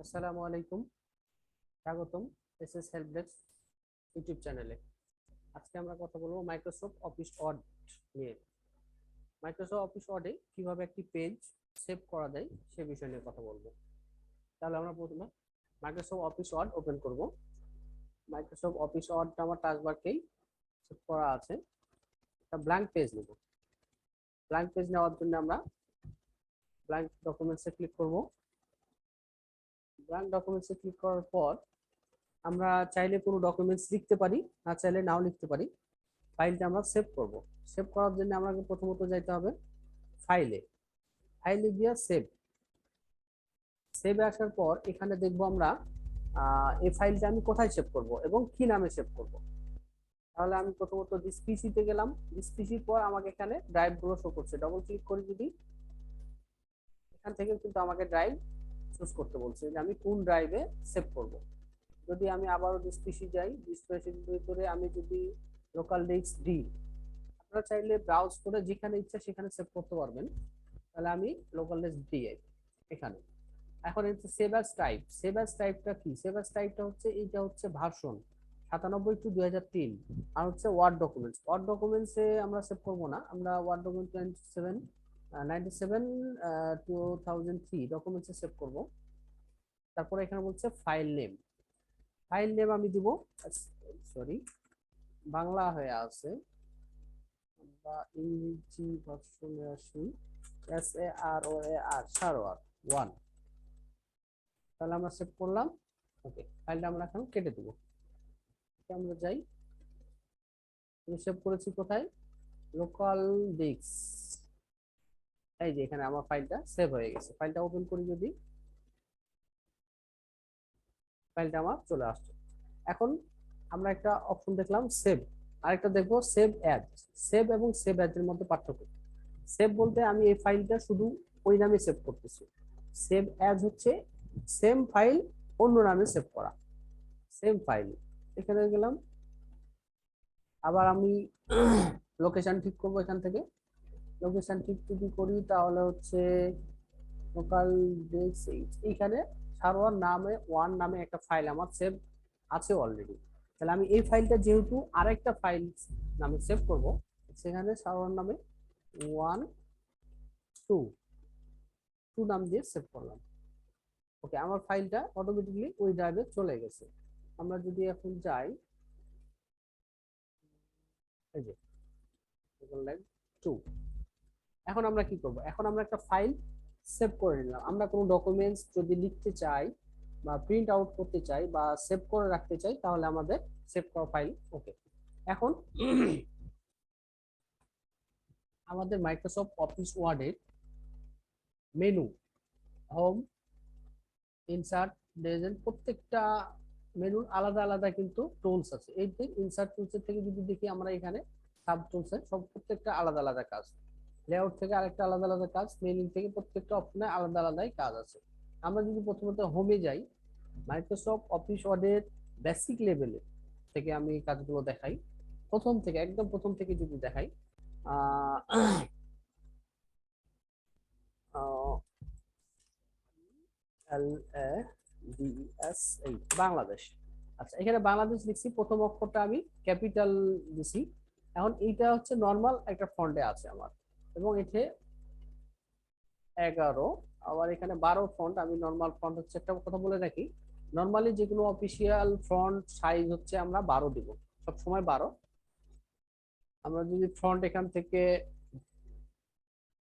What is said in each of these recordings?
আসসালামু আলাইকুম, স্বাগতম এসএস হেল্প ডেস্ক ইউটিউব চ্যানেলে। আজকে আমরা কথা বলবো মাইক্রোসফট অফিস ওয়ার্ড নিয়ে। মাইক্রোসফট অফিস ওয়ার্ডে কিভাবে একটি পেজ সেভ করা যায় সে বিষয় নিয়ে কথা বলবো। তাহলে আমরা প্রথমে মাইক্রোসফট অফিস ওয়ার্ড ওপেন করব। মাইক্রোসফট অফিস ওয়ার্ডটা আমার টাস্কবারকেই সেভ করা আছে। একটা ব্ল্যাঙ্ক পেজ নেব। ব্ল্যাঙ্ক পেজ নেওয়ার জন্য আমরা ব্ল্যাঙ্ক ডকুমেন্টসে ক্লিক করব। ব্ল্যাঙ্ক ডকুমেন্টসে ক্লিক করার পর আমরা চাইলে কোনো ডকুমেন্টস লিখতে পারি, না চাইলে নাও লিখতে পারি। ফাইলটা আমরা সেভ করব। সেভ করার জন্য আমাকে প্রথমত যাইতে হবে ফাইলে। ফাইলে গিয়ে সেভ। সেভে আসার পর এখানে দেখবো আমরা এই ফাইলটা আমি কোথায় সেভ করব এবং কি নামে সেভ করব। তাহলে আমি প্রথমত দিস পিসিতে গেলাম। দিস পিসির পর আমাকে এখানে ড্রাইভ গুলো শো করছে। ডবল ক্লিক করে যদি এখান থেকে কিন্তু আমাকে ড্রাইভ চুজ করতে বলছে যে আমি কোন ড্রাইভে সেভ করব। যদি আমি আবারও দিস পিসি যাই, দিস পিসির ভিতরে আমি যদি লোকাল ডিস্ক ডি, আপনারা চাইলে ব্রাউজ করে যেখানে ইচ্ছা সেখানে সেভ করতে পারবেন। তাহলে আমি লোকাল ডিস্ক ডি এখানে। এখন হচ্ছে save as type. Save as টাইপটা কি? সেভ অ্যাজ টাইপটা হচ্ছে এইটা হচ্ছে ভার্সন 97/2003 আর হচ্ছে ওয়ার্ড ডকুমেন্টস। ওয়ার্ড ডকুমেন্টসে আমরা সেভ করব না, আমরা ওয়ার্ড ডকুমেন্ট 97/2003 ডকুমেন্টসে সেভ করব। তারপরে এখানে বলছে ফাইল নেম। ফাইল নেম আমি দিব, সরি বাংলা হয়ে আছে, আমরা ইংরেজি ভার্সনে আসি। সারোয়ার 1। তাহলে আমরা সেভ করলাম। ওকে, ফাইলটা আমরা এখন কেটে দেবো। আমরা যাই, আমি সেভ করেছি কোথায়? Local disk. এই যে এখানে আমার ফাইলটা সেভ হয়ে গেছে। ফাইলটা ওপেন করি যদি, ফাইলটা আমার চলে আসছে। এখন আমরা একটা অপশন দেখলাম সেভ, আরেকটা দেখবো সেভ অ্যাজ। সেভ এবং সেভ অ্যাজ এর মধ্যে পার্থক্য। সেভ বলতে আমি এই ফাইলটা শুধু ওই নামে সেভ করতেছি। সেভ অ্যাজ হচ্ছে সেম ফাইল অন্য নামে সেভ করা। সেম ফাইল এখানে গেলাম, আবার আমি লোকেশন ঠিক করবো। এখান থেকে লোকেশন ঠিক যদি করি তাহলে হচ্ছে লোকাল ডিস্ক এইখানে সারোয়ার নামে 1 নামে একটা ফাইল আমার সেভ আছে অলরেডি। তাহলে আমি এই ফাইলটা যেহেতু আরেকটা ফাইল নামে সেভ করব, সেখানে সারোয়ার নামে 1 2 নাম দিয়ে সেভ করলাম। ওকে, আমার ফাইলটা অটোমেটিকলি ওই ড্রাইভে চলে গেছে। আমরা যদি এখন যাই, এই যে 2। এখন আমরা কি করব? এখন আমরা একটা ফাইল সেভ করে নিলাম। আমরা কোনো ডকুমেন্টস যদি লিখতে চাই বা প্রিন্ট আউট করতে চাই বা সেভ করে রাখতে চাই তাহলে আমাদের সেভ করা ফাইল। ওকে, এখন আমাদের মাইক্রোসফট অফিস ওয়ার্ডের মেনু, হোম, ইনসার্ট, ডিজাইন, প্রত্যেকটা মেনুর আলাদা আলাদা কিন্তু টুলস আছে। এই যে ইনসার্ট টুলসের থেকে যদি দেখি আমরা এখানে সাব টুলসে সব প্রত্যেকটা আলাদা আলাদা কাজ। লেআউট থেকে আরেকটা আলাদা আলাদা কাজ, মেইলিং থেকে প্রত্যেকটা অপশনে আলাদা আলাদাই কাজ আছে। আমরা যদি প্রথমত হোমে যাই, মাইক্রোসফট অফিস ওয়ার্ডের বেসিক লেভেলে থেকে আমি কাজগুলো দেখাই। প্রথম থেকে একদম প্রথম থেকে যদি দেখাই, বাংলাদেশ। আচ্ছা, এখানে বাংলাদেশ লিখছি, প্রথম অক্ষরটা আমি ক্যাপিটাল দিছি। এখন এইটা হচ্ছে নর্মাল একটা ফন্টে আছে আমার, এবং এতে 11, আবার এখানে 12 ফন্ট। আমি নর্মাল ফন্ট হচ্ছে, একটা কথা বলে রাখি, নর্মালি যে কোনো অফিসিয়াল ফন্ট সাইজ হচ্ছে আমরা 12 দিব, সব সময় 12। আমরা যদি ফন্ট এখান থেকে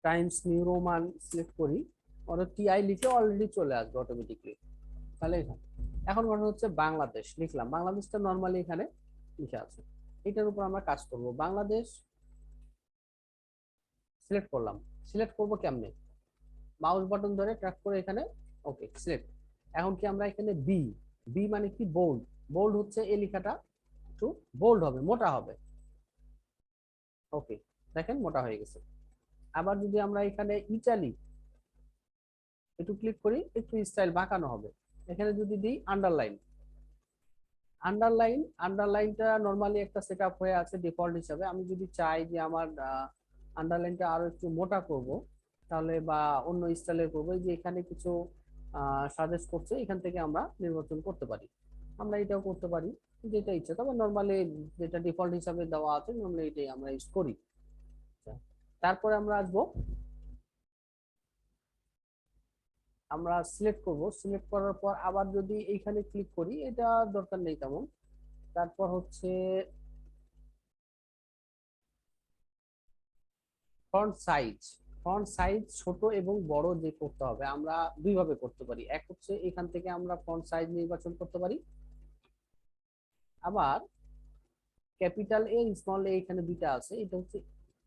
টাইমস নিউ রোমান সিলেক্ট করি, অর্থাৎ টিআই লিখে অলরেডি চলে আসবে অটোমেটিকলি। তাহলে এখন কথা হচ্ছে বাংলাদেশ লিখলাম, বাংলাদেশটা নর্মালি এখানে লিখে আছে। এটার উপর আমরা কাজ করব। বাংলাদেশ সিলেক্ট করলাম। সিলেক্ট করব কেমনে? মাউস বাটন ধরে ট্র্যাক করে এখানে, ওকে সিলেক্ট। এখন কি আমরা এখানে বি, বি মানে কি? বোল্ড। বোল্ড হচ্ছে এই লেখাটা একটু বোল্ড হবে, মোটা হবে। ওকে, দেখেন মোটা হয়ে গেছে। আবার যদি আমরা এখানে ইটালি একটু ক্লিক করি, একটু স্টাইল বাঁকানো হবে। এখানে যদি দিই আন্ডারলাইন, আন্ডারলাইনটা নরমালি একটা সেটআপ হয়ে আছে ডিফল্ট হিসাবে। আমি যদি চাই যে আমার আন্ডারলাইনটা আরো একটু মোটা করব, তাহলে বা অন্য স্টাইলের করবো, যে এখানে কিছু সাজেস্ট করছে, এখান থেকে আমরা নির্বাচন করতে পারি। আমরা এটাও করতে পারি, যেটা ইচ্ছা। তবে নর্মালি যেটা ডিফল্ট হিসাবে দেওয়া আছে নর্মালি এটাই আমরা ইউজ করি। আচ্ছা, তারপরে আমরা আসবো, আমরা সিলেক্ট করব। সিলেক্ট করার পর আবার যদি এইখানে ক্লিক করি, এটা দরকার নেই তেমন। তারপর হচ্ছে ফন্ট সাইজ। ফন্ট সাইজ ছোট এবং বড় যে করতে হবে, আমরা দুই ভাবে করতে পারি। এক হচ্ছে এখান থেকে আমরা ফন্ট সাইজ নির্বাচন করতে পারি, আবার ক্যাপিটাল এ স্মল এ এখানে দুইটা আছে, এটা হচ্ছে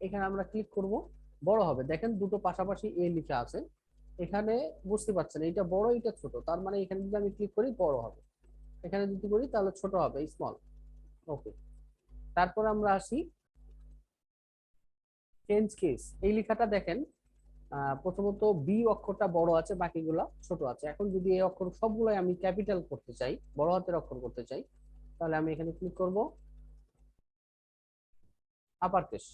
এখানে আমরা ক্লিক করব, বড় হবে। দেখেন দুটো পাশাপাশি এ লেখা আছে, এখানে বুঝতে পারছেন এটা বড় এটা ছোট, তার মানে এখানে যদি আমি ক্লিক করি বড় হবে, এখানে যদি করি তাহলে ছোট হবে, স্মল। ওকে, তারপর আমরা আসি চেঞ্জ কেস। এই লেখাটা দেখেন, প্রথমত বি অক্ষরটা বড় আছে, বাকিগুলা ছোট আছে। এখন যদি এই অক্ষর সবগুলাই আমি ক্যাপিটাল করতে চাই, বড় হাতের অক্ষর করতে চাই, তাহলে আমি এখানে ক্লিক করব, আপার কেস,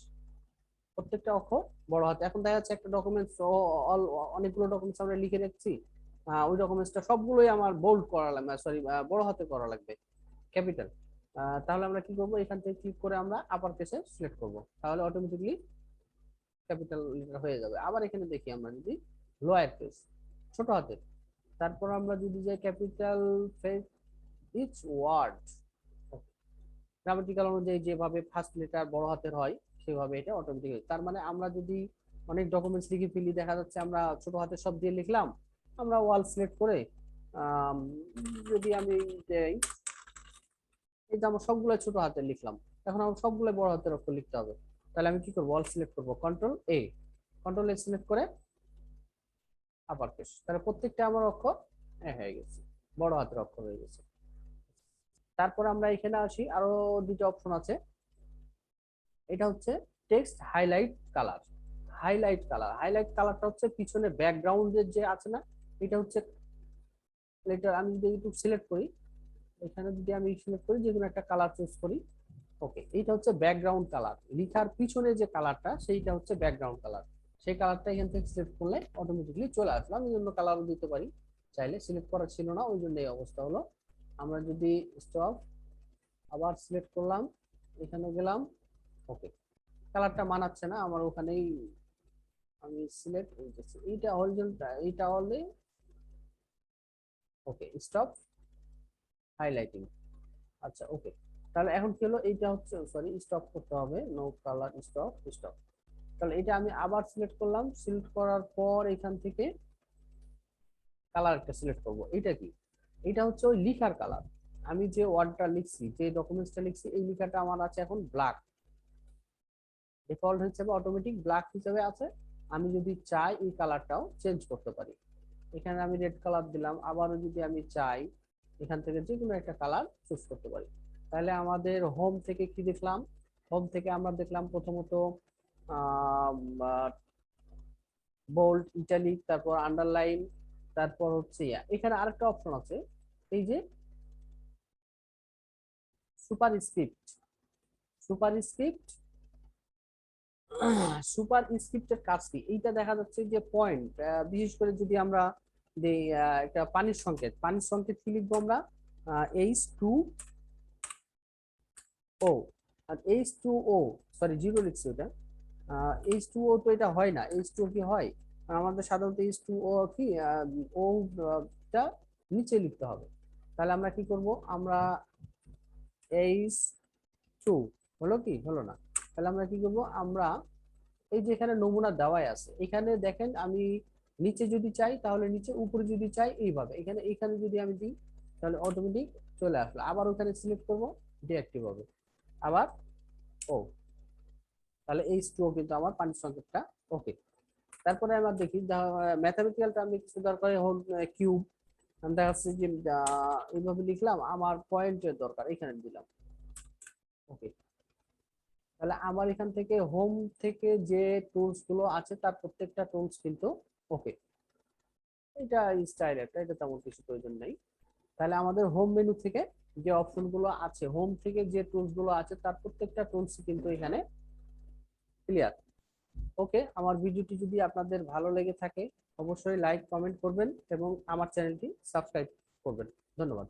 প্রত্যেকটা অক্ষর বড় হাতে। এখন দেখা যাচ্ছে একটা ডকুমেন্টস, অনেকগুলো ডকুমেন্টস আমরা লিখে রাখছি, ওই ডকুমেন্টসটা সবগুলোই আমার বোল্ড করা লাগবে, সরি বড় হাতে করা লাগবে, ক্যাপিটাল। তাহলে আমরা কি করব, এখান থেকে ক্লিক করে আমরা আপার কেসে সিলেক্ট করব, তাহলে অটোমেটিকলি ক্যাপিটাল হয়ে যাবে। আবার এখানে দেখি আমরা যদি লোয়ার কেস, ছোট হাতের, তারপর আমরা যদি যাই capital face each word, grammatical অনুযায়ী যেভাবে ফার্স্ট লেটার বড় হাতের হয় সেভাবে এটা অটোমেটিক। তার মানে আমরা যদি অনেক ডকুমেন্টস লিখে ফেলি, দেখা যাচ্ছে আমরা ছোট হাতের সব দিয়ে লিখলাম, আমরা ওয়াল সিলেক্ট করে যদি আমি এই যে আমার সবগুলো ছোট হাতের লিখলাম, এখন আমার সবগুলো বড় হাতের অক্ষর লিখতে হবে, তাহলে আমি কি করবো, ওয়াল সিলেক্ট করবো, কন্ট্রোল এ সিলেক্ট করে আপার কেস, তাহলে প্রত্যেকটা আমার অক্ষর হয়ে গেছে, বড় হাতের অক্ষর হয়ে গেছে। তারপর আমরা এখানে আসি, আরো দুটো অপশন আছে। এটা হচ্ছে টেক্সট হাইলাইট কালার। হাইলাইট কালারটা হচ্ছে পিছনে ব্যাকগ্রাউন্ডের যে আছে না, এটা হচ্ছে লেটার। আমি যদি একটু সিলেক্ট করি, এখানে যদি আমি সিলেক্ট করি যে কোনো একটা কালার চুজ করি, ওকে, এইটা হচ্ছে ব্যাকগ্রাউন্ড কালার। লেখার পিছনে যে কালারটা সেইটা হচ্ছে ব্যাকগ্রাউন্ড কালার। সেই কালারটা এখান থেকে সিলেক্ট করলে অটোমেটিকলি চলে আসলো। আমি অন্য কালারও দিতে পারি চাইলে, সিলেক্ট করা ছিল না ওই জন্য এই অবস্থা হলো। আমরা যদি স্টপ, আবার সিলেক্ট করলাম, এখানে গেলাম, ওকে, কালারটা মানাচ্ছে না আমার, ওখানেই আমি সিলেক্ট করতেছি, এইটা হরিজন্টাল, এইটা হলে ওকে, স্টপ হাইলাইটিং। আচ্ছা, ওকে, তাহলে এখন কি হলো, এইটা হচ্ছে, সরি স্টপ করতে হবে, নো কালার, স্টপ। তাহলে এটা আমি আবার সিলেক্ট করলাম, সিলেক্ট করার পর এখান থেকে কালার একটা সিলেক্ট করব। এটা কি, এটা হচ্ছে ওই লিখার কালার। আমি যে ওয়ার্ডটা লিখছি, যে ডকুমেন্টসটা লিখছি, এই লেখাটা আমার আছে এখন ব্ল্যাক, ডিফল্ট হিসেবে অটোমেটিক ব্ল্যাক হিসেবে আছে। আমি যদি চাই এই কালারটাও চেঞ্জ করতে পারি, এখানে আমি রেড কালার দিলাম, আবারও যদি আমি চাই এখান থেকে যে কোনো একটা কালার চুজ করতে পারি। তাহলে আমাদের হোম থেকে কি দেখলাম, হোম থেকে আমরা দেখলাম প্রথমত বোল্ড, ইটালিক, তারপর আন্ডারলাইন, তারপর হচ্ছে এখানে আরেকটা অপশন আছে, এই যে superscript. Superscript super স্ক্রিপ্টের কাজ কি, এইটা দেখা যাচ্ছে যে পয়েন্ট, বিশেষ করে যদি আমরা একটা পানির সংকেত কি লিখবো আমরা, H2O, আর H2O, সরি জিরো লিখছি ওটা, H2O তো এটা হয় না, H2O কি হয়, আর আমাদের সাধারণত H2O কি ও টা নিচে লিখতে হবে। তাহলে আমরা কি করব, আমরা H2 হলো কি হলো না, তাহলে আমরা কি করব, আমরা এই যে এখানে নমুনা দেওয়াই আছে, এখানে দেখেন আমি নিচে যদি চাই তাহলে নিচে, উপরে যদি চাই এইভাবে, এখানে এখানে যদি আমি দিই তাহলে অটোমেটিক চলে আসলো। আবার ওখানে সিলেক্ট করব, ডিঅ্যাক্টিভ হবে, আবার ও, তাহলে H2O কিন্তু আমার পানির সংকেতটা ওকে। তারপরে আমরা দেখি ম্যাথামেটিক্যালটা আমি কিছু দরকার কিউব, আমি দেখা যাচ্ছে যে এইভাবে লিখলাম, আমার পয়েন্টের দরকার, এখানে দিলাম, ওকে। তাহলে আমার এখান থেকে হোম থেকে যে টুলস গুলো আছে তার প্রত্যেকটা টুলস কিন্তু ওকে। এটা স্টাইল একটা, এটা তেমন কিছু প্রয়োজন নেই। তাহলে আমাদের হোম মেনু থেকে যে অপশন গুলো আছে, হোম থেকে যে টুলস গুলো আছে তার প্রত্যেকটা টুলস কিন্তু এখানে ক্লিয়ার। ওকে, আমার ভিডিওটি যদি আপনাদের ভালো লেগে থাকে অবশ্যই লাইক কমেন্ট করবেন এবং আমার চ্যানেলটি সাবস্ক্রাইব করবেন। ধন্যবাদ।